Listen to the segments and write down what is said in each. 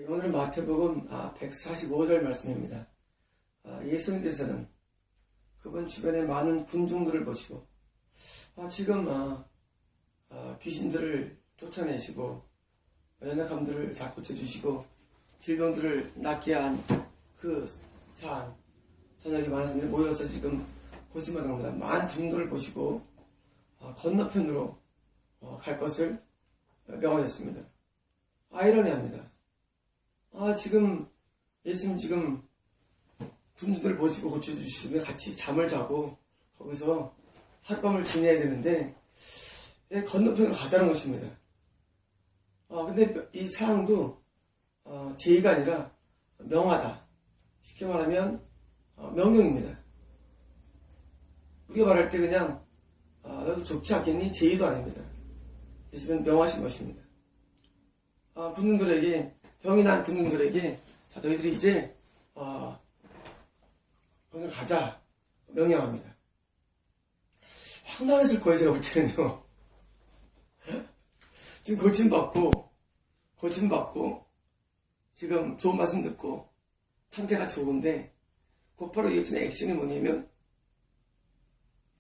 오늘 마태복음 145절 말씀입니다. 예수님께서는 그분 주변의 많은 군중들을 보시고 지금 귀신들을 쫓아내시고 연약함들을 다 고쳐주시고 질병들을 낫게 한 그 사안, 저녁에 많은 사람들이 모여서 지금 고침받은 겁니다. 많은 군중들을 보시고 건너편으로 갈 것을 명하셨습니다. 아이러니합니다. 지금 예수님 지금 군중들을 보시고 고쳐주시면 같이 잠을 자고 거기서 하룻밤을 지내야 되는데 건너편으로 가자는 것입니다. 근데 이 사항도 제의가 아니라 명하다. 쉽게 말하면 명령입니다. 우리가 말할 때 그냥 너도 좋지 않겠니? 제의도 아닙니다. 예수님은 명하신 것입니다. 군중들에게 병이 난 군중들에게 자 너희들이 이제 오늘 가자 명령합니다. 황당했을 거예요. 제가 볼 때는요. 지금 고침받고 지금 좋은 말씀 듣고 상태가 좋은데 곧바로 이어지는 액션이 뭐냐면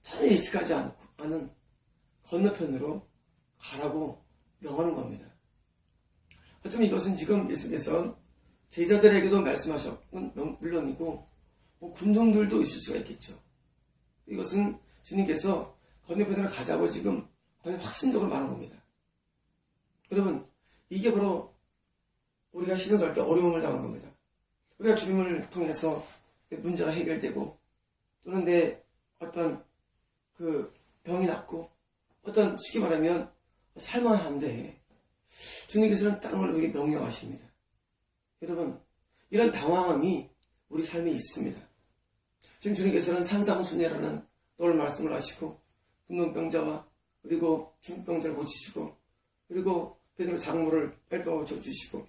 전혀 예측하지 않은 건너편으로 가라고 명하는 겁니다. 어쩌면 이것은 지금 예수께서 제자들에게도 말씀하셨건 물론이고 군중들도 있을 수가 있겠죠. 이것은 주님께서 건너편으로 가자고 지금 거의 확신적으로 말한 겁니다. 여러분, 이게 바로 우리가 신앙할 때 어려움을 당하는 겁니다. 우리가 주님을 통해서 문제가 해결되고 또는 내 어떤 그 병이 낫고 어떤 쉽게 말하면 살만한데 주님께서는 다른 걸 우리에게 명령하십니다. 여러분, 이런 당황함이 우리 삶에 있습니다. 지금 주님께서는 산상순례라는 오늘 말씀을 하시고 분노병자와 그리고 중병자를 고치시고 그리고 베드로 장모를 뺄병을 고쳐주시고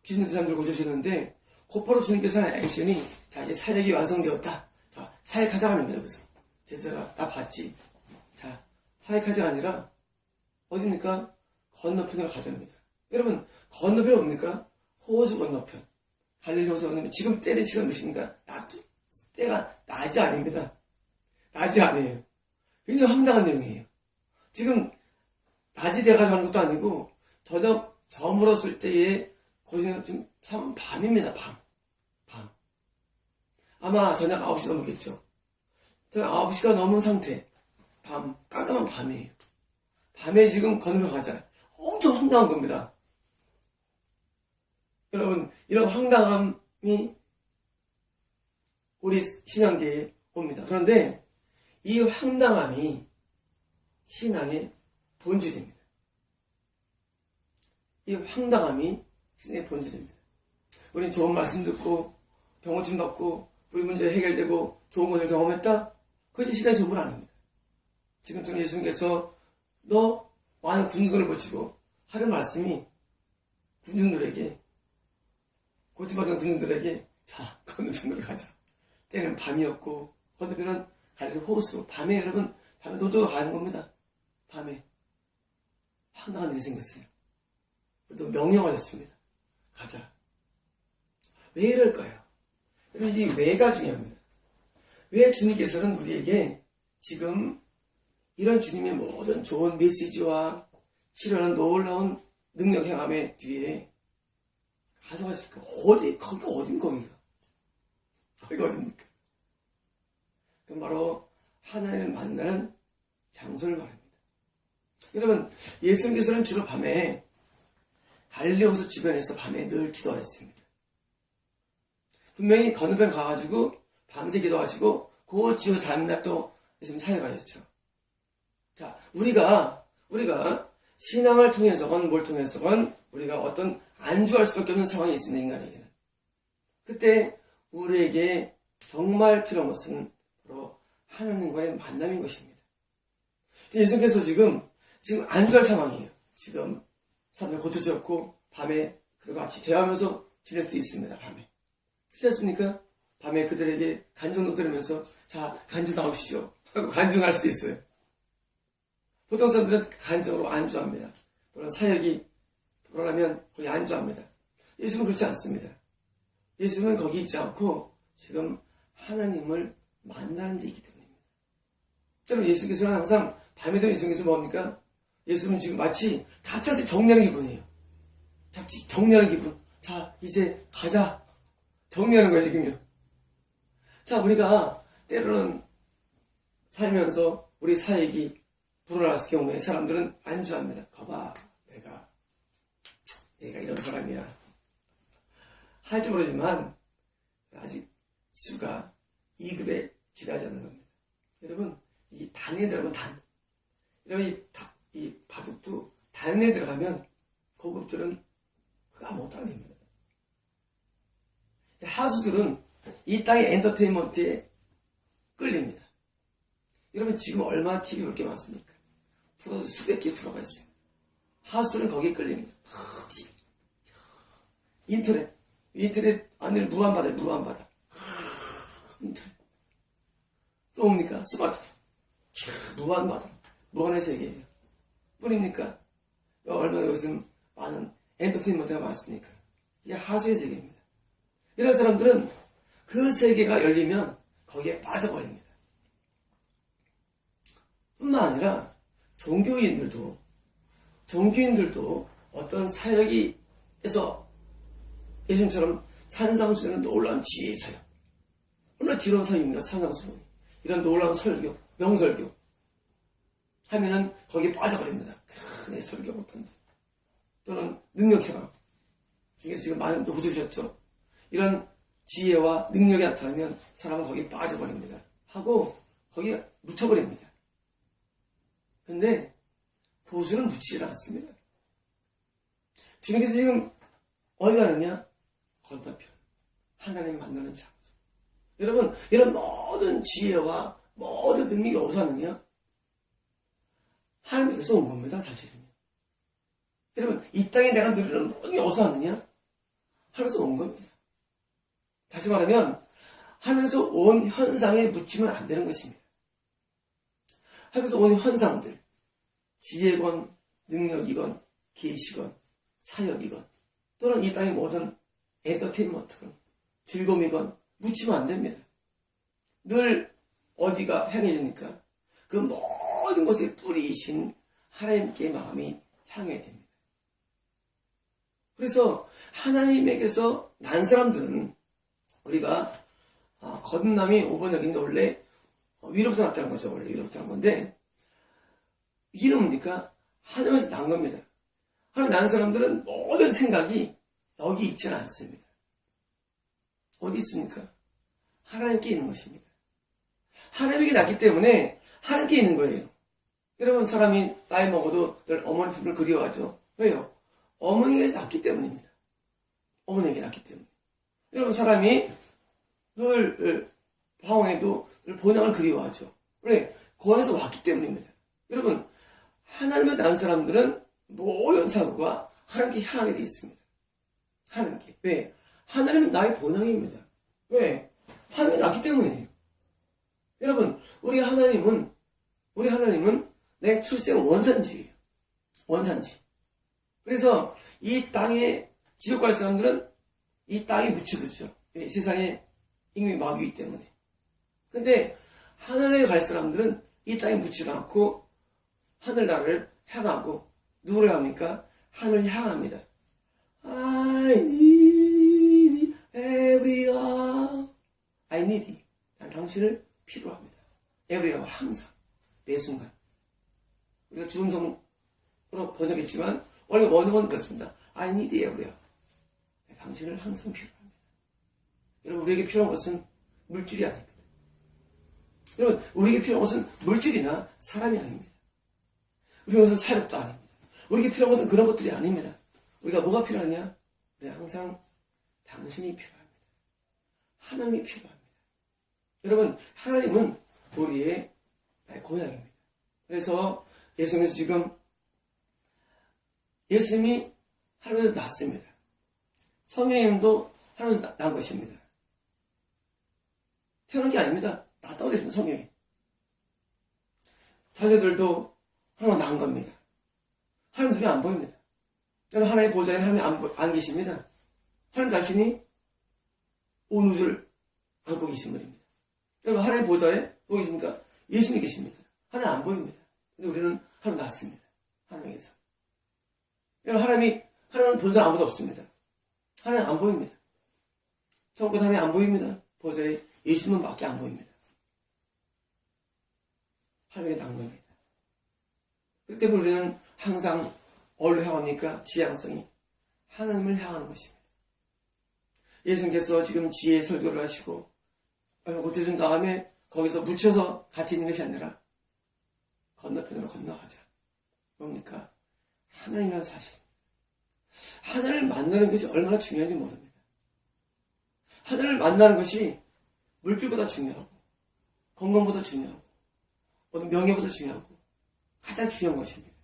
귀신 들린 사람들을 고쳐주셨는데 곧바로 주님께서는 액션이 자 이제 사역이 완성되었다. 자 사역하자가 아닙니다. 여기서 제들아 나 봤지. 자 사역하자가 아니라 어디입니까? 건너편으로 가자입니다. 여러분 건너편이 뭡니까? 호수 건너편. 갈릴리 호수 건너편. 지금 때는 시간 몇입니까? 때가 낮이 아닙니다. 낮이 아니에요. 굉장히 황당한 내용이에요. 지금 낮이 돼가지고 하는 것도 아니고 저녁 저물었을 때에 거기는 지금 상황 밤입니다. 밤. 아마 저녁 9시 넘었겠죠. 저녁 9시가 넘은 상태. 깜깜한 밤이에요. 밤에 지금 건너편 가잖아요. 엄청 황당한 겁니다. 여러분, 이런 황당함이 우리 신앙계에 옵니다. 그런데 이 황당함이 신앙의 본질입니다. 이 황당함이 신앙의 본질입니다. 우리는 좋은 말씀 듣고 병고침 받고 우리 문제 해결되고 좋은 것을 경험했다? 그것이 신앙의 전부는 아닙니다. 지금처럼 예수님께서 너 많은 군중들을 고치고 하는 말씀이 군중들에게 고침받은 군중들에게 자 건너편으로 가자. 때는 밤이었고 건너편은 갈릴리 호수. 밤에 여러분 밤에 노조가 가는 겁니다. 밤에 황당한 일이 생겼어요. 또 명령하셨습니다. 가자. 왜 이럴까요? 이 왜가 중요합니다. 왜 주님께서는 우리에게 지금 이런 주님의 모든 좋은 메시지와 치료하는 놀라운 능력 행함의 뒤에 가져가실까? 거기가 어딘가? 거기가 어딥니까? 그건 바로 하나님을 만나는 장소를 말합니다. 여러분, 예수님께서는 주로 밤에 갈릴리 호수 주변에서 밤에 늘 기도하셨습니다. 분명히 건너편 가가지고 밤새 기도하시고 그 지역에서 다음날 또 예수님 사역하셨죠. 자, 우리가 신앙을 통해서건 뭘 통해서건 우리가 어떤 안주할 수밖에 없는 상황이 있습니다. 인간에게는. 그때 우리에게 정말 필요한 것은 바로 하나님과의 만남인 것입니다. 예수님께서 지금 안주할 상황이에요. 지금 사람들 고쳐주었고 밤에 그들과 같이 대화하면서 지낼 수도 있습니다. 밤에. 그렇지 않습니까? 밤에 그들에게 간증도 들으면서 자 간증 나오시오 하고 간증할 수도 있어요. 보통 사람들은 간증으로 안주합니다. 또는 사역이 돌아가면 거의 안주합니다. 예수는 그렇지 않습니다. 예수는 거기 있지 않고 지금 하나님을 만나는 데 있기 때문입니다. 여러분, 예수께서는 항상 밤에 되면 예수께서 뭡니까? 예수는 지금 마치 각자한테 정리하는 기분이에요. 정리하는 기분. 자, 이제 가자. 정리하는 거예요, 지금요. 자, 우리가 때로는 살면서 우리 사역이 불어났을 경우에 사람들은 안주합니다. 거봐, 내가 이런 사람이야. 할지 모르지만 아직 수가 2급에 지나지 않는 겁니다. 여러분, 이 단에 들어가면 여러분, 이 바둑도 단에 들어가면 고급들은 그거 아무것도 아닙니다. 하수들은 이 땅의 엔터테인먼트에 끌립니다. 여러분, 지금 얼마나 TV 볼 게 많습니까? 프로도 수백 개 프로가 있어요. 하수들은 거기에 끌립니다. 인터넷 안을 무한바다에 무한바다. 인터넷. 또 뭡니까? 스마트폰. 무한바다. 무한의 세계예요. 뿐입니까? 얼마나 요즘 많은 엔터테인먼트가 많습니까? 이게 하수의 세계입니다. 이런 사람들은 그 세계가 열리면 거기에 빠져버립니다. 뿐만 아니라 종교인들도 어떤 사역에서 예수님처럼 산상수훈은 놀라운 지혜의 사역, 얼마나 지혜로운 사역입니다. 산상수훈이 이런 놀라운 설교, 명설교 하면은 거기에 빠져버립니다. 내 설교 못한다. 또는 능력해봐. 중에서 지금 많은 분들 보여주셨죠. 이런 지혜와 능력이 나타나면 사람은 거기에 빠져버립니다. 하고 거기에 묻혀버립니다. 근데 고수는 묻히지 않습니다. 주님께서 지금 어디 가느냐? 건너편. 하나님 만나는 장소. 여러분, 이런 모든 지혜와 모든 능력이 어디서 왔느냐? 하나님에서 온 겁니다, 사실은요. 여러분, 이 땅에 내가 누리는 모든 게 어디서 왔느냐? 하늘에서 온 겁니다. 다시 말하면 하늘에서 온 현상에 묻히면 안 되는 것입니다. 하늘에서 온 현상들, 지혜건 능력이건 계시건 사역이건 또는 이 땅의 모든 엔터테인먼트건 즐거움이건 묻히면 안 됩니다. 늘 어디가 향해집니까? 그 모든 것의 뿌리이신 하나님께 마음이 향해야 됩니다. 그래서 하나님에게서 난 사람들은 우리가 거듭남이 5번역인데 원래 위로부터 났다는 거죠. 원래 위로부터 난 건데 이는 뭡니까? 하나님에서 난 겁니다. 하나님 난 사람들은 모든 생각이 여기 있지는 않습니다. 어디 있습니까? 하나님께 있는 것입니다. 하나님에게 났기 때문에 하나님께 있는 거예요. 여러분, 사람이 나이 먹어도 늘 어머니 품을 그리워하죠. 왜요? 어머니에게 났기 때문입니다. 어머니에게 났기 때문에. 여러분, 사람이 늘 방황해도 늘 본향을 그리워하죠. 왜? 거기서 왔기 때문입니다. 여러분, 하나님을 난 사람들은 모든 사고가 하나님께 향하게 되어 있습니다. 하나님께. 왜? 하나님은 나의 본향입니다. 왜? 하나님이 났기 때문이에요. 여러분, 우리 하나님은 내 출생 원산지예요. 원산지. 그래서 이 땅에 지옥 갈 사람들은 이 땅에 묻혀두죠. 이 세상에 임금이 마귀이기 때문에. 근데 하늘에 갈 사람들은 이 땅에 묻히지 않고 하늘나라를 향하고 누구를 합니까? 하늘을 향합니다. I need every hour. I need you. 난 당신을 필요합니다. every hour, 항상. 매 순간. 우리가 주음성으로 번역했지만 원래 원어는 그렇습니다. I need every hour. 당신을 항상 필요합니다. 여러분, 우리에게 필요한 것은 물질이 아닙니다. 여러분, 우리에게 필요한 것은 물질이나 사람이 아닙니다. 우리에게 필요한 것은 사역도 아닙니다. 우리에게 필요한 것은 그런 것들이 아닙니다. 우리가 뭐가 필요하냐? 우리 항상 당신이 필요합니다. 하나님이 필요합니다. 여러분, 하나님은 우리의 고향입니다. 그래서 예수님은 지금 예수님이 하나님에서 났습니다. 성령님도 하나님에서 난 것입니다. 태어난 게 아닙니다. 났다고 됐습니다. 성령이. 자녀들도 하나님 난 겁니다. 하나님 눈에 안 보입니다. 저는 하나님의 보좌에는 하나님이 안 계십니다. 하나님 자신이 온 우주를 안고 계신 분입니다. 여러분, 하나님 보좌에 보고 계십니까? 예수님이 계십니다. 하나님 안 보입니다. 근데 우리는 하나님 낳았습니다. 하나님에게서. 여러분, 하나님은 본 사람 아무도 없습니다. 하나님 안 보입니다. 천국 하나님 안 보입니다. 보좌에 예수님밖에 안 보입니다. 하나님에게 난 겁니다. 그렇기 때문에 우리는 항상 어디로 향합니까? 지향성이 하나님을 향하는 것입니다. 예수님께서 지금 지혜 설교를 하시고 얼마 고쳐준 다음에 거기서 묻혀서 같이 있는 것이 아니라 건너편으로 건너가자. 뭡니까? 하나님이라는 사실. 하나님을 만나는 것이 얼마나 중요한지 모릅니다. 하나님을 만나는 것이 물질보다 중요하고 건강보다 중요하고 어떤 명예보다 중요하고 가장 중요한 것입니다.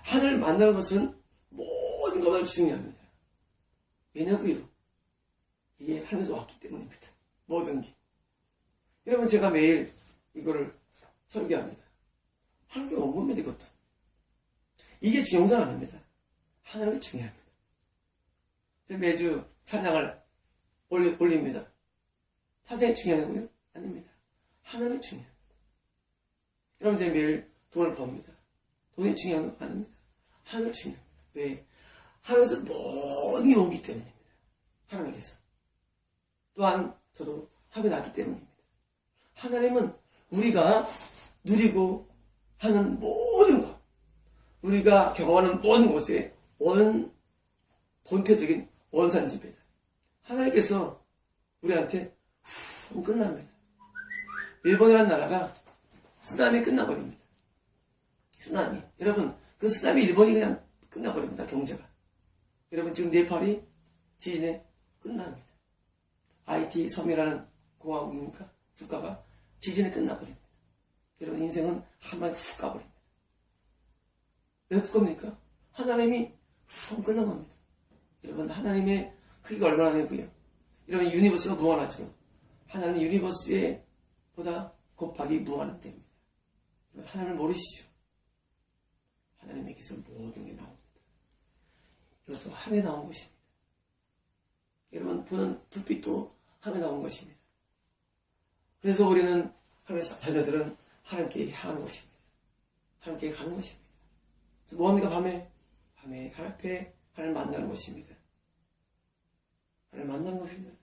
하나님을 만나는 것은 모든 것보다 중요합니다. 왜냐고요? 이게 하늘에서 왔기 때문입니다. 모든 게. 여러분, 제가 매일 이거를 설교합니다. 하나님께 온 겁니다. 이것도. 이게 중요한 아닙니다. 하나님이 중요합니다. 제가 매주 찬양을 올립니다. 찬양이 중요하고요? 아닙니다. 하나님이 중요합니다. 여러분, 제가 매일 돈을 법니다. 돈이 중요한 거 아닙니다. 하나님이 중요합니다. 왜? 하나님에서 모든 게 오기 때문입니다. 하나님께서. 또한 저도 하나님이 났기 때문입니다. 하나님은 우리가 누리고 하는 모든 것, 우리가 경험하는 모든 것에 본태적인 원산지입니다. 하나님께서 우리한테 하면 끝납니다. 일본이라는 나라가 쓰나미 끝나버립니다. 쓰나미. 여러분, 그 쓰나미 일본이 그냥 끝나버립니다. 경제가. 여러분, 지금 네팔이 지진에 끝납니다. IT 섬이라는 공화국입니까? 국가가 지진에 끝나버립니다. 여러분, 인생은 한 방에 훅 가버립니다. 왜 훅 갑니까? 하나님이 훅 끝난 겁니다. 여러분, 하나님의 크기가 얼마나 되고요. 여러분, 유니버스가 무한하죠. 하나님 유니버스에 보다 곱하기 무한한 때입니다. 하나님을 모르시죠? 하나님에게서 모든 게 나옵니다. 이것도 하늘에 나온 것입니다. 여러분, 보는 불빛도 하늘에 나온 것입니다. 그래서 우리는 하나님의 자녀들은 하나님께 향하는 것입니다. 하나님께 가는 것입니다. 뭐합니까? 밤에 하나님 앞에 하나님을 만나는 것입니다. 하나님을 만나는 것입니다.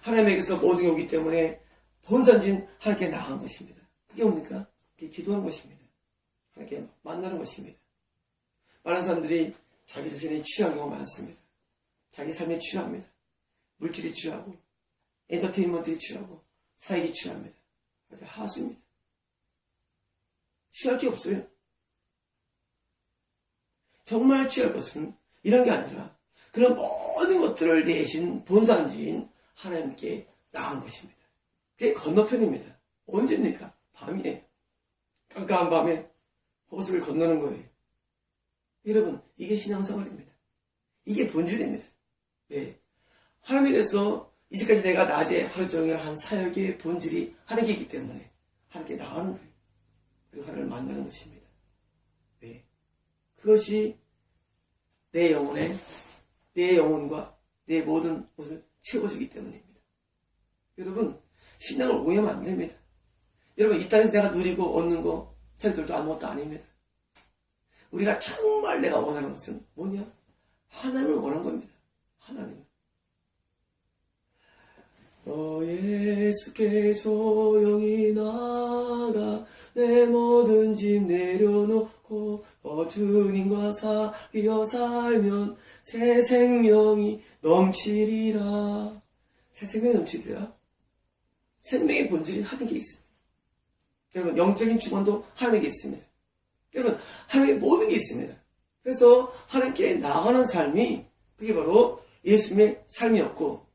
하나님에게서 모든 게 오기 때문에 본산진 하나님께 나간 것입니다. 그게 뭡니까? 그게 기도하는 것입니다. 하나님께 만나는 것입니다. 많은 사람들이 자기 자신이 취한 경우가 많습니다. 자기 삶에 취합니다. 물질이 취하고 엔터테인먼트에 취하고 사역이 취합니다. 그래서 하수입니다. 취할 게 없어요. 정말 취할 것은 이런 게 아니라 그런 모든 것들을 내신 본산지인 하나님께 나간 것입니다. 그게 건너편입니다. 언제입니까? 밤이에요. 깜깜한 밤에 호수를 건너는 거예요. 여러분, 이게 신앙생활입니다. 이게 본질입니다. 왜? 하나님께서 이제까지 내가 낮에 하루 종일 한 사역의 본질이 하나님께 있기 때문에 하나님께 나가는 거예요. 그리고 하나님을 만나는 것입니다. 왜? 그것이 내 영혼과 내 모든 것을 채워주기 때문입니다. 여러분, 신앙을 오해하면 안 됩니다. 여러분, 이 땅에서 내가 누리고 얻는 거 자기들도 아무것도 아닙니다. 우리가 정말 내가 원하는 것은 뭐냐? 하나님을 원하는 겁니다. 하나님. 예수께 조용히 나가 내 모든 짐 내려놓고 주님과 사귀어 살면 새 생명이 넘치리라. 새 생명이 넘치리라. 생명의 본질이 하나님께 있습니다. 여러분, 영적인 주권도 하나님께 있습니다. 여러분, 하나님의 모든 게 있습니다. 그래서 하나님께 나가는 삶이 그게 바로 예수님의 삶이었고,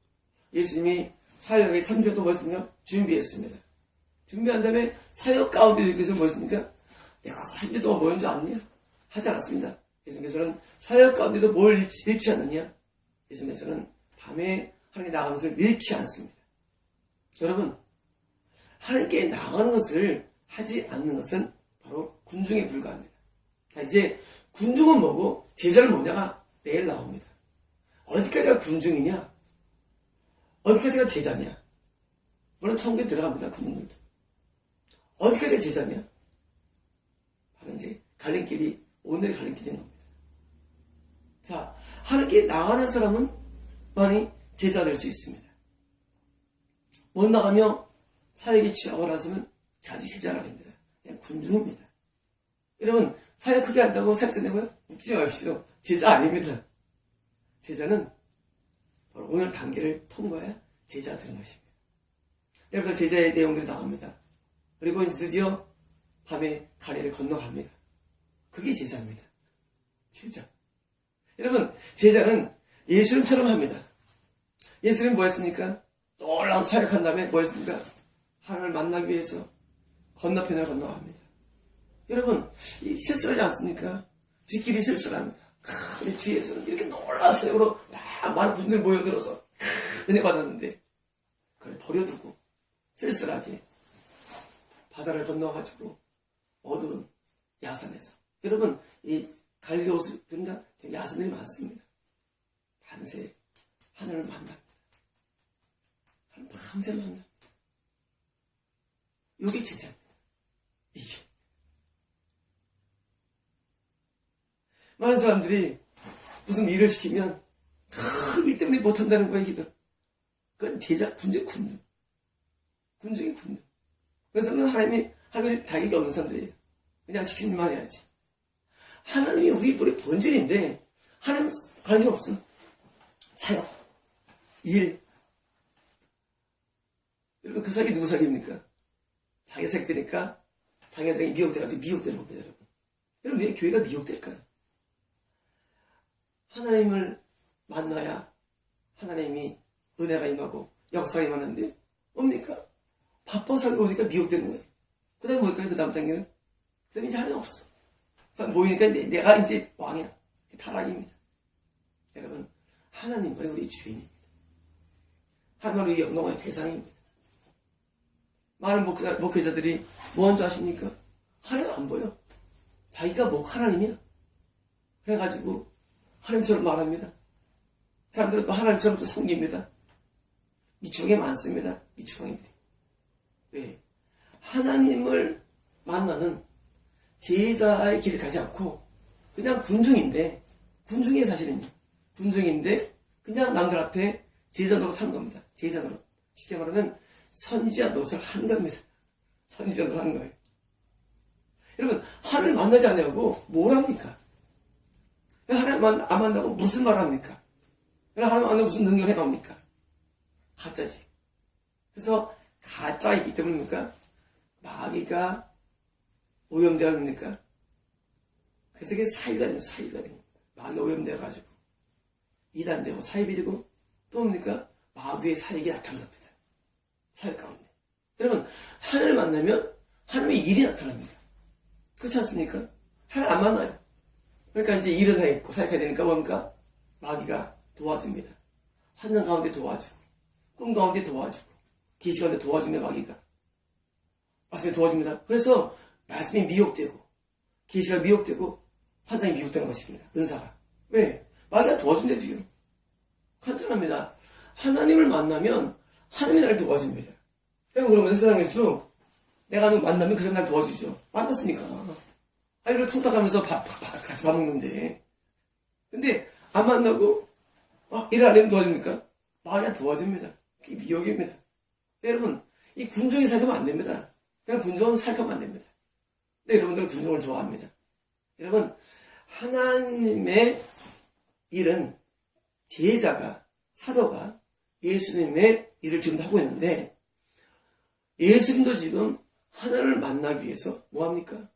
예수님이 사역의 3주 동안 뭐였습니까? 준비했습니다. 준비한 다음에 사역 가운데 예수님께서 뭐였습니까? 내가 3주 동안 뭐였는지 아느냐? 하지 않았습니다. 예수님께서는 사역 가운데도 뭘 잃지 않느냐? 예수님께서는 밤에 하나님께 나가는 것을 잃지 않습니다. 여러분, 하나님께 나가는 것을 하지 않는 것은 바로 군중에 불과합니다. 자, 이제 군중은 뭐고 제자는 뭐냐가 내일 나옵니다. 어디까지가 군중이냐? 어디까지가 제자냐? 물론 천국에 들어갑니다. 그분들도. 어디까지가 제자냐? 바로 이제 갈림길이 오늘의 갈림길인 겁니다. 자, 하늘길 나가는 사람은 많이 제자 될 수 있습니다. 못 나가며 사역에 취하고 나서는 자주 제자가 됩니다. 그냥 군중입니다. 여러분, 사역 크게 한다고 사역 전내고요? 웃기지 마십시오. 제자 아닙니다. 제자는 바로 오늘 단계를 통과해야 제자가 되는 것입니다. 여러분, 제자의 내용들이 나옵니다. 그리고 이제 드디어 밤에 가리를 건너갑니다. 그게 제자입니다. 제자. 여러분, 제자는 예수님처럼 합니다. 예수님 뭐 했습니까? 놀라운 사역한 다음에 뭐 했습니까? 하나님을 만나기 위해서 건너편을 건너갑니다. 여러분, 쓸쓸하지 않습니까? 뒷길이 쓸쓸합니다. 뒤에서는 이렇게 놀라운 사역으로 많은 분들이 모여들어서 은혜 받았는데 그걸 버려두고 쓸쓸하게 바다를 건너가지고 어두운 야산에서, 여러분, 이 갈릴리 호수입니다. 야산들이 많습니다. 밤새 하늘을 만납니다. 밤새 만납니다. 이게 제자입니다. 이게. 많은 사람들이 무슨 일을 시키면 그 일 때문에 못한다는 거야, 이들. 그건 제자, 군중의 군중. 군중의 군중. 그래서 하나님이 자격이 없는 사람들이에요. 그냥 시킨 일만 해야지. 하나님이 우리 본질인데, 하나님 관심 없어. 사역, 일. 여러분, 그 사역이 누구 사역입니까? 자기 사역되니까 당연히 미혹돼가지고 미혹되는 겁니다, 여러분. 여러분, 왜 교회가 미혹될까요? 하나님을 만나야 하나님이 은혜가 임하고 역사가 임하는데 뭡니까? 바빠 살고 오니까 미혹되는 거예요. 그 다음에 뭘까요? 그 다음 단계는? 그 다음에 이제 하나님 없어. 사람 모이니까 내가 이제 왕이야. 타락입니다. 여러분, 하나님은 우리 주인입니다. 하나님은 우리 영광의 대상입니다. 많은 목회자들이 뭔지 아십니까? 하나님 안 보여. 자기가 하나님이야. 그래가지고 하나님처럼 말합니다. 사람들은 또 하나님처럼 또 섬깁니다. 미추광이 많습니다. 미추광이들이. 왜? 하나님을 만나는 제자의 길을 가지 않고 그냥 군중인데, 군중의 사실은요. 군중인데 그냥 남들 앞에 제자 노릇 하는 겁니다. 제자 노릇. 쉽게 말하면 선지자 노릇을 하는 겁니다. 선지자 노릇 하는 거예요. 여러분, 하나님을 만나지 않냐고 뭘 합니까? 하나님 안 만나고 무슨 말 합니까? 하나님 안 만나고 무슨 능력을 해갑니까? 가짜지. 그래서 가짜이기 때문입니까? 마귀가 오염되어갑니까? 그래서 이게 사이가 됩니다. 사이가 됩니다. 마귀가 오염되어가지고 이단되고 사입이 되고 또 뭡니까? 마귀의 사익이 나타납니다. 사역 가운데. 여러분, 하나님을 만나면 하나님의 일이 나타납니다. 그렇지 않습니까? 하나님 안 만나요. 그러니까 이제 일은 해야 있고 사역해야 되니까 뭡니까? 마귀가 도와줍니다. 환상 가운데 도와주고 꿈 가운데 도와주고 계시 가운데 도와주면 마귀가 말씀이 도와줍니다. 그래서 말씀이 미혹되고 계시가 미혹되고 환상이 미혹되는 것입니다. 은사가. 왜? 마귀가 도와준대도요. 간단합니다. 하나님을 만나면 하나님이 나를 도와줍니다. 여러분, 그러면 세상에서도 내가 누구 만나면 그 사람 나를 도와주죠. 만났으니까. 아니, 그걸 청탁하면서 같이 밥 먹는데. 근데 안 만나고 일 안 하면 도와줍니까? 마귀가 도와줍니다. 그게 미혹입니다. 여러분, 이 군중이 살펴면 안 됩니다. 그냥 군중은 살펴면 안 됩니다. 근데 여러분들은 군중을 좋아합니다. 여러분, 하나님의 일은 제자가, 사도가 예수님의 일을 지금 하고 있는데, 예수님도 지금 하나님을 만나기 위해서 뭐합니까?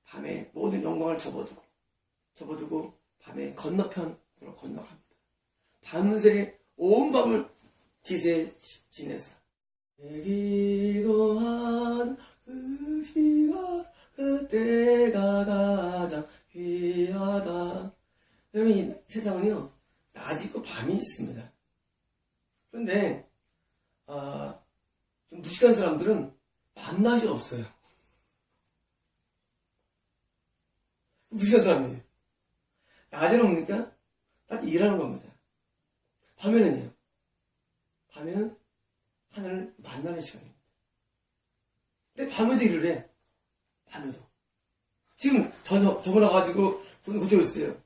밤에 모든 영광을 접어두고 밤에 건너편으로 건너갑니다. 밤새 온 밤을 지새에 지내서 기도한 그 시간 그때가 가장 귀하다. 여러분, 이 세상은요 낮이 있고 밤이 있습니다. 그런데 좀 무식한 사람들은 밤낮이 없어요. 무식한 사람이에요. 낮에는 뭡니까? 딱 일하는 겁니다. 밤에는요. 밤에는 하늘을 만나는 시간입니다. 근데 밤에도 일을 해. 밤에도. 지금 저번에 와가지고 고쳐 있어요.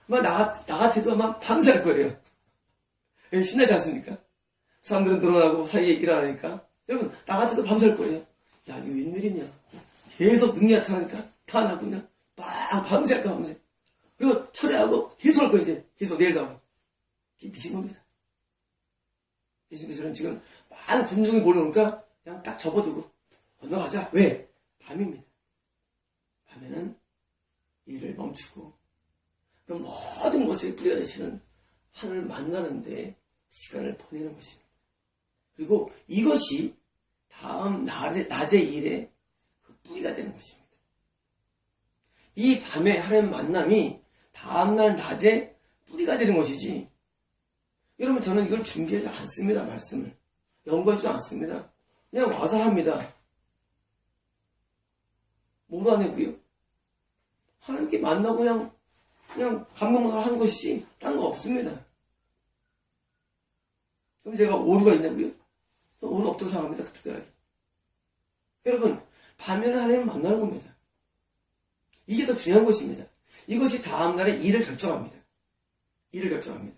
아마 나 같아도 아마 밤잘 거예요. 신나지 않습니까? 사람들은 늘어나고 사이에 일하니까. 여러분, 나 같아도 밤잘 거예요. 야, 이거 웬일이냐. 계속 능력이 나타나니까 다 나고 그냥 막 밤새 할까, 밤새. 그리고 철회하고 계속 할 거예요, 이제. 계속 내일도 하고. 이게 미친 겁니다. 예수님께서는 지금 많은 군중이 몰려오니까 그냥 딱 접어두고 건너가자. 왜? 밤입니다. 밤에는 일을 멈추고 그 모든 것에 뿌리가 되시는 하늘을 만나는데 시간을 보내는 것입니다. 그리고 이것이 다음 낮의 일에 그 뿌리가 되는 것입니다. 이 밤에 하나님 만남이 다음날 낮에 뿌리가 되는 것이지. 여러분, 저는 이걸 준비하지 않습니다. 말씀을 연구하지도 않습니다. 그냥 와서 합니다. 뭐도 안 했고요. 하나님께 만나고 그냥 감동만 하는 것이지 딴 거 없습니다. 그럼 제가 오류가 있냐고요? 저는 오류 없다고 생각합니다. 특별하게. 여러분, 밤에는 하나님을 만나는 겁니다. 이게 더 중요한 것입니다. 이것이 다음날의 일을 결정합니다. 일을 결정합니다.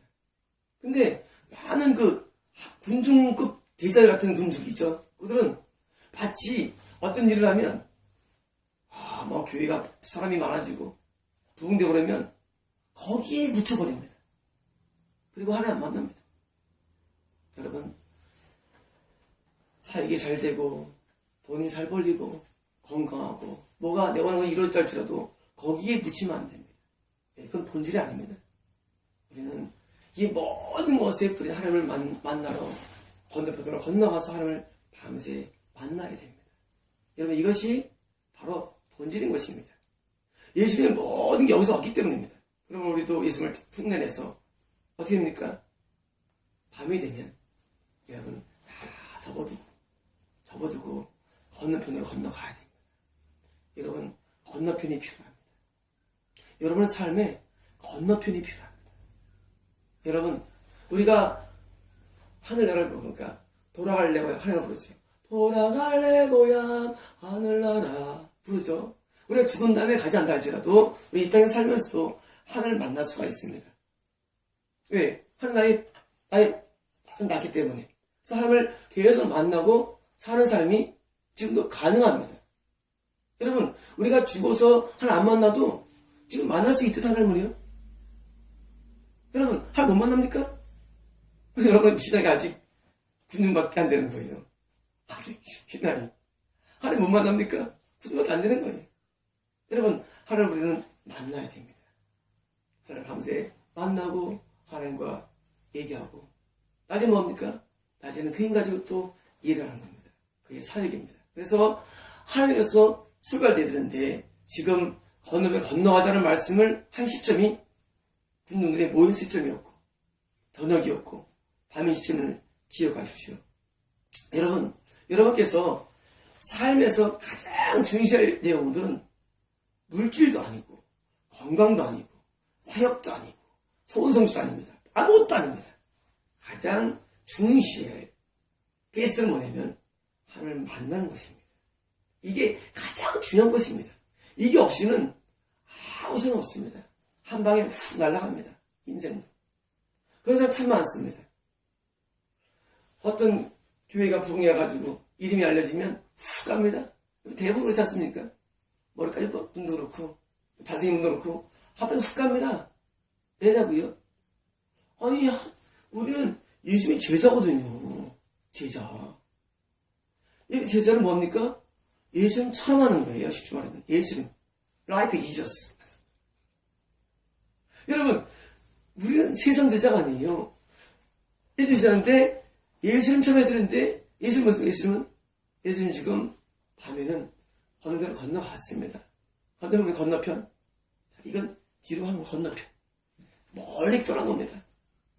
근데 많은 그 군중급 대장 같은 군중이죠. 그들은 마치 어떤 일을 하면 뭐 교회가 사람이 많아지고 부흥되어 버리면 거기에 묻혀버립니다. 그리고 하나님 안 만납니다. 여러분, 사역이 잘 되고 돈이 잘 벌리고 건강하고 뭐가 내가 원하는 건 이루어졌다 할지라도 거기에 묻히면 안 됩니다. 그건 본질이 아닙니다. 우리는 이 모든 것에 뿌린 하나님을 만나러 건너편으로 건너가서 하나님을 밤새 만나야 됩니다. 여러분, 이것이 바로 본질인 것입니다. 예수님의 모든 게 여기서 왔기 때문입니다. 그러면 우리도 예수님을 흉내내서 어떻게 됩니까? 밤이 되면 여러분 다 접어두고 건너편으로 건너가야 됩니다. 여러분, 건너편이 필요합니다. 여러분의 삶에 건너편이 필요합니다. 여러분, 우리가 하늘나라를 부르니까 돌아갈래 고향 하늘나라 부르죠. 돌아갈래 고향 하늘나라 부르죠. 우리가 죽은 다음에 가지 않다 할지라도 우리 이 땅에 살면서도 하늘을 만날 수가 있습니다. 왜? 하늘 나이 낳기 때문에. 그래서 하나님을 계속 만나고 사는 삶이 지금도 가능합니다. 여러분, 우리가 죽어서 하나님 안 만나도 지금 만날 수 있듯 하나님을요. 여러분, 하나님 못 만납니까? 여러분, 신앙이 아직 9년밖에 안 되는 거예요. 아직 신앙이. 하나님 못 만납니까? 9년밖에 안 되는 거예요. 여러분, 하나님 우리는 만나야 됩니다. 하나님 밤새 만나고 하나님과 얘기하고. 낮에 뭡니까? 낮에는 그 힘 가지고 또 일을 하는 겁니다. 그게 사역입니다. 그래서 하나님께서 출발되는데 지금 건너가자는 말씀을 한 시점이 군중들의 모인 시점이었고 저녁이었고 밤의 시점을 기억하십시오. 여러분, 여러분께서 삶에서 가장 중시할 내용들은 물질도 아니고 건강도 아니고 사역도 아니고 소원성취도 아닙니다. 아무것도 아닙니다. 가장 중시할 베스트는 뭐냐면 하나님을 만나는 것입니다. 이게 가장 중요한 것입니다. 이게 없이는 아무 소용 없습니다. 한 방에 훅 날아갑니다. 인생도. 그런 사람 참 많습니다. 어떤 교회가 부흥해가지고 이름이 알려지면 훅 갑니다. 대부분 그렇지 않습니까? 머리까지 분도 그렇고 잘생긴 분도 그렇고 하면 훅 갑니다. 왜냐고요? 아니, 우리는 예수님이 제자거든요. 제자. 이 제자는 뭡니까? 예수님처럼 하는 거예요. 쉽게 말하면. 예수님. Like Jesus. 여러분, 우리는 세상 제자가 아니에요. 예수님 제자인데 예수님처럼 해드는데 예수님은 지금 밤에는 건너편을 건너갔습니다. 건너편. 자, 이건 뒤로 하면 건너편. 멀리 떠난 겁니다.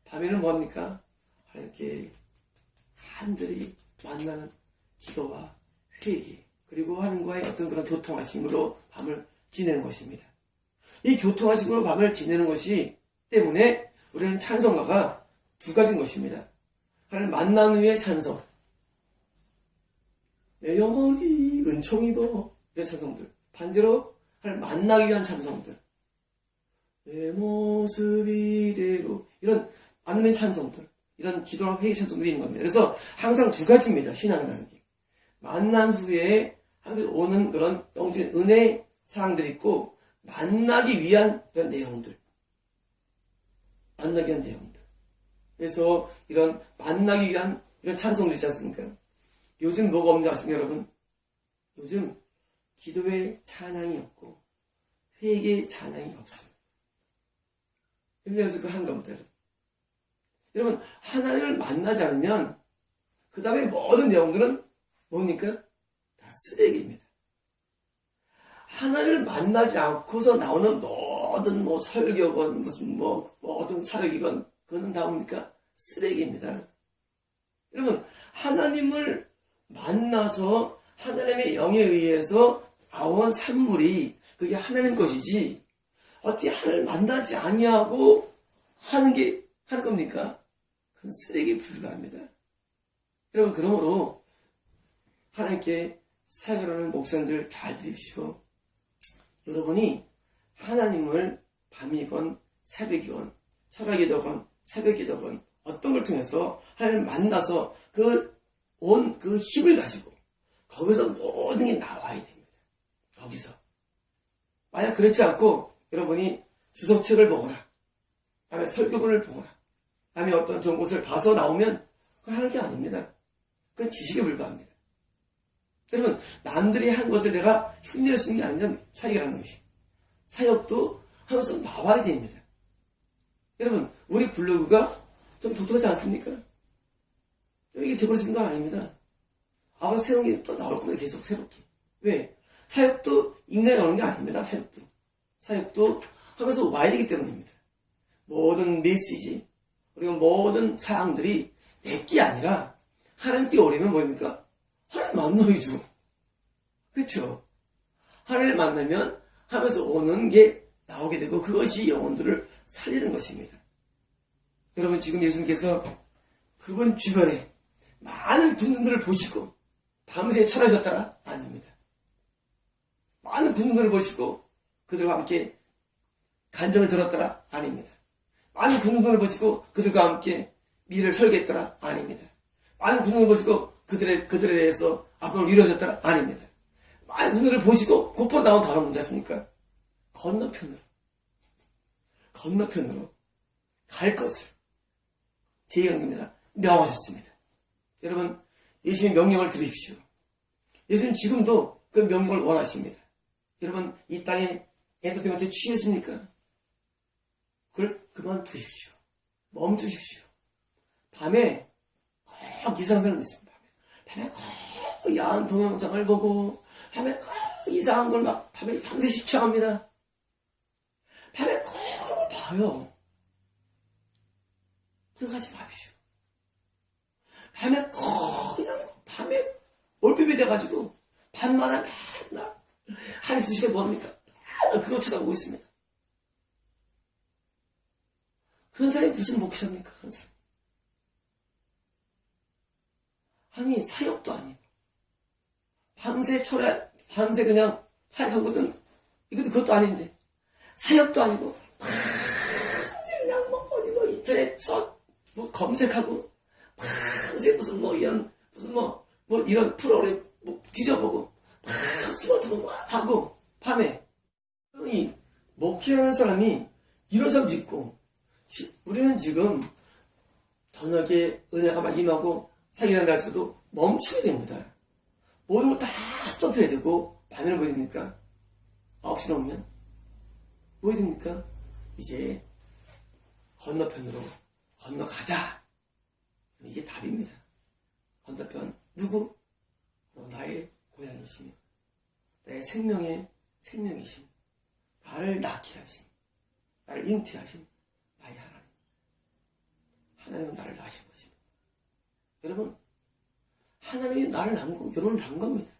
밤에는 뭐합니까? 하나님께 간절히 만나는 기도와 회개, 그리고 하나님과의 어떤 그런 교통하심으로 밤을 지내는 것입니다. 이 교통하심으로 밤을 지내는 것이 때문에 우리는 찬송가가 두 가지인 것입니다. 하나님 만난 후의 찬송. 내 영혼이 은총입어. 이런 찬송들. 반대로 하나님 만나기 위한 찬송들. 내 모습 이대로. 이런 만나는 찬송들. 이런 기도와 회개 찬송들이 있는 겁니다. 그래서 항상 두 가지입니다. 신앙이라는 게. 만난 후에 항상 오는 그런 영적인 은혜 사항들이 있고, 만나기 위한 이런 내용들. 만나기 위한 내용들. 그래서 이런 만나기 위한 이런 찬송들 있지 않습니까? 요즘 뭐가 없는지 아십니까, 여러분? 요즘 기도의 찬양이 없고, 회개의 찬양이 없어요. 그래서 그 한 겁니다, 여러분. 여러분, 하나님을 만나지 않으면, 그 다음에 모든 내용들은 뭡니까? 다 쓰레기입니다. 하나님을 만나지 않고서 나오는 모든 설교건, 모든 사역이건, 그거는 다 뭡니까? 쓰레기입니다. 여러분, 하나님을 만나서 하나님의 영에 의해서 나온 산물이 그게 하나님 것이지, 어떻게 하나님을 만나지 아니하고 하는 겁니까? 그건 쓰레기에 불과합니다. 여러분, 그러므로 하나님께 사역하는 목사님들 잘 들으십시오. 여러분이 하나님을 밤이건 새벽이건 철학이든 새벽이든 어떤 걸 통해서 하나님을 만나서 그 힘을 가지고 거기서 모든 게 나와야 됩니다. 거기서. 만약 그렇지 않고 여러분이 주석책을 보거나 다음에 설교문을 보거나 다음에 어떤 좋은 곳을 봐서 나오면 그건 하는 게 아닙니다. 그건 지식에 불과합니다. 여러분, 남들이 한 것을 내가 흉내낼 수 있는 게 아니냐, 사역이라는 것이. 사역도 하면서 나와야 됩니다. 여러분, 우리 블로그가 좀 독특하지 않습니까? 이게 저버리는 거 아닙니다. 아마 새로운 게 또 나올 겁니다. 계속 새롭게. 왜? 사역도 인간이 나오는 게 아닙니다. 사역도 하면서 와야 되기 때문입니다. 모든 메시지, 그리고 모든 사항들이 내게 아니라 하나님께 오려면 뭡니까? 하나님 만나야죠. 그렇죠? 하나님을 만나면 하면서 오는 게 나오게 되고 그것이 영혼들을 살리는 것입니다. 여러분, 지금 예수님께서 그분 주변에 많은 군중들을 보시고 밤새 철하셨더라? 아닙니다. 많은 군중들을 보시고 그들과 함께 간정을 들었더라? 아닙니다. 많은 군중들을 보시고 그들과 함께 미래를 설계했더라? 아닙니다. 많은 군중들을 보시고 그들에 대해서 앞으로 이루어졌더라? 아닙니다. 많은 군중들을 보시고 곧바로 나온 다른 문제 아십니까? 건너편으로 갈 것을 제2경입니다. 명하셨습니다. 여러분, 예수님의 명령을 들으십시오. 예수님 지금도 그 명령을 원하십니다. 여러분, 이 땅에 엔터테인먼트에 취했습니까? 그걸 그만두십시오. 멈추십시오. 밤에 꼭 이상한 사람 있습니다. 밤에 꼭 야한 동영상을 보고 밤에 꼭 이상한 걸 밤에 밤새 시청합니다. 밤에 꼭 그런 걸 봐요. 그렇게 하지 마십시오. 밤에 올빼미 돼가지고 밤마다 맨날 한 두 시간 뭡니까? 맨날 그거 쳐다보고 있습니다. 그런 사람이 무슨 목사입니까? 그런 사람. 아니, 사역도 아니고 밤새 그냥 사역한 것은 그것도 아닌데 사역도 아니고 밤새 그냥 어디 인터넷 검색하고 밤새 이런 프로그램 뒤져보고 스마트폰 하고 밤에 이 목회하는 사람이 이런 사람도 있고 우리는 지금 저녁에 은혜가 막 임하고 사역이라는 할수도 멈춰야 됩니다. 모든 걸 다 스톱해야 되고 밤에는 뭐 됩니까? 9시 넘으면 뭐 됩니까? 이제 건너편으로 건너가자. 이게 답입니다. 건너편 누구? 나의 고향이시며 나의 생명이신 나를 낳게 하신 나를 잉태하신 나의 하나님. 하나님은 나를 낳으신 것입니다. 여러분, 하나님이 나를 낳고 여러분을 낳은 겁니다.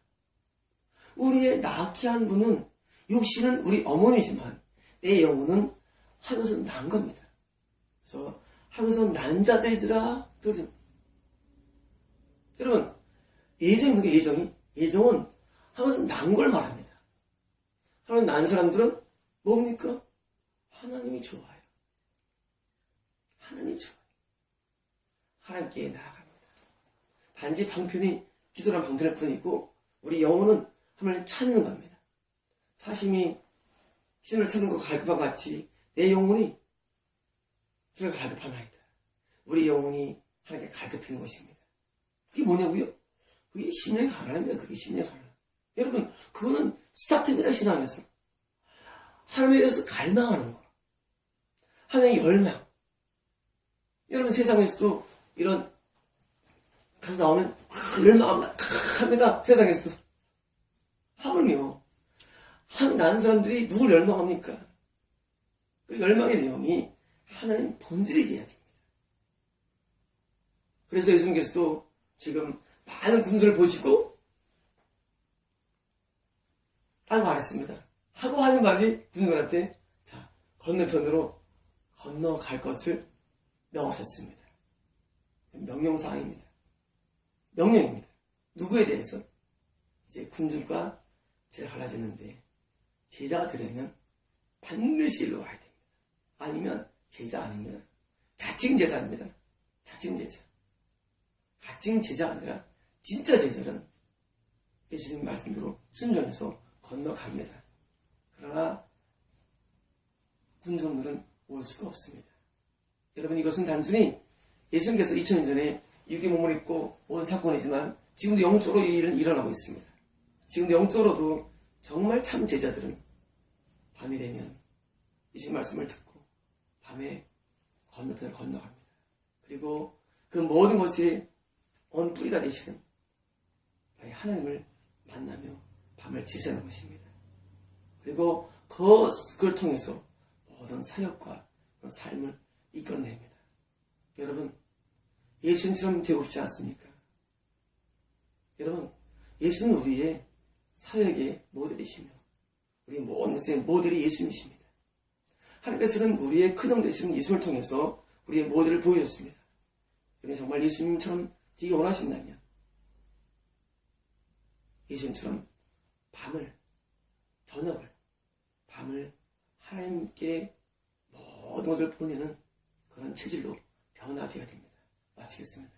우리의 낳게 한 분은 육신은 우리 어머니지만 내 영혼은 하면서 낳은 겁니다. 그래서 하면서 난 자들이더라. 그러죠. 여러분, 예정이 뭐게 예정이? 예정은 하면서 난 걸 말합니다. 하나님 난 사람들은 뭡니까? 하나님이 좋아요. 하나님이 좋아요. 하나님께 나아갑니다. 단지 방편이 기도란 방편일 뿐이고 우리 영혼은 하나님을 찾는 겁니다. 사심이 신을 찾는 것과 갈급한 것 같이 내 영혼이 주를 갈급하나이다. 우리 영혼이 하나님께 갈급해는 것입니다. 그게 뭐냐고요? 그게 심령의 가난입니다. 그게 심령의 가난. 여러분, 그거는 스타트입니다. 신앙에서. 하나님에 대해서 갈망하는 거. 하나님의 열망. 여러분, 세상에서도 이런 가서 나오면 열망합니다. 세상에서도. 하물며 하나님 나는 사람들이 누굴 열망합니까? 그 열망의 내용이 하나님 본질이 돼야 됩니다. 그래서 예수님께서도 지금 많은 군들을 보시고 딱 말했습니다. 하고 하는 말이 군들한테 자 건너편으로 건너갈 것을 명하셨습니다. 명령사항입니다. 명령입니다. 누구에 대해서? 이제 군중과 제가 갈라지는데 제자가 되려면 반드시 일로 와야 됩니다. 아니면 제자 아닙니다. 자칭 제자입니다. 자칭 제자. 가칭 제자가 아니라 진짜 제자는 예수님 말씀대로 순종해서 건너갑니다. 그러나 군중들은 올 수가 없습니다. 여러분 이것은 단순히 예수님께서 2000년 전에 육의 몸을 입고 온 사건이지만 지금도 영적으로 이 일은 일어나고 있습니다. 지금도 영적으로도 정말 참 제자들은 밤이 되면 예수님 말씀을 듣고 밤에 건너편을 건너갑니다. 그리고 그 모든 것이 언뿌리가 되시는 하나님을 만나며 밤을 지새는 것입니다. 그리고 그걸 통해서 모든 사역과 삶을 이끌어냅니다. 여러분 예수님처럼 되고 싶지 않습니까? 여러분 예수는 우리의 사역의 모델이시며 우리 모든 것의 모델이 예수님이십니다. 하나님께서는 우리의 큰형 되시는 예수님을 통해서 우리의 모델을 보여줬습니다. 여러분 정말 예수님처럼 되게 원하신다면 예수님처럼 밤을 하나님께 모든 것을 보내는 그런 체질로 변화되어야 됩니다. 마치겠습니다.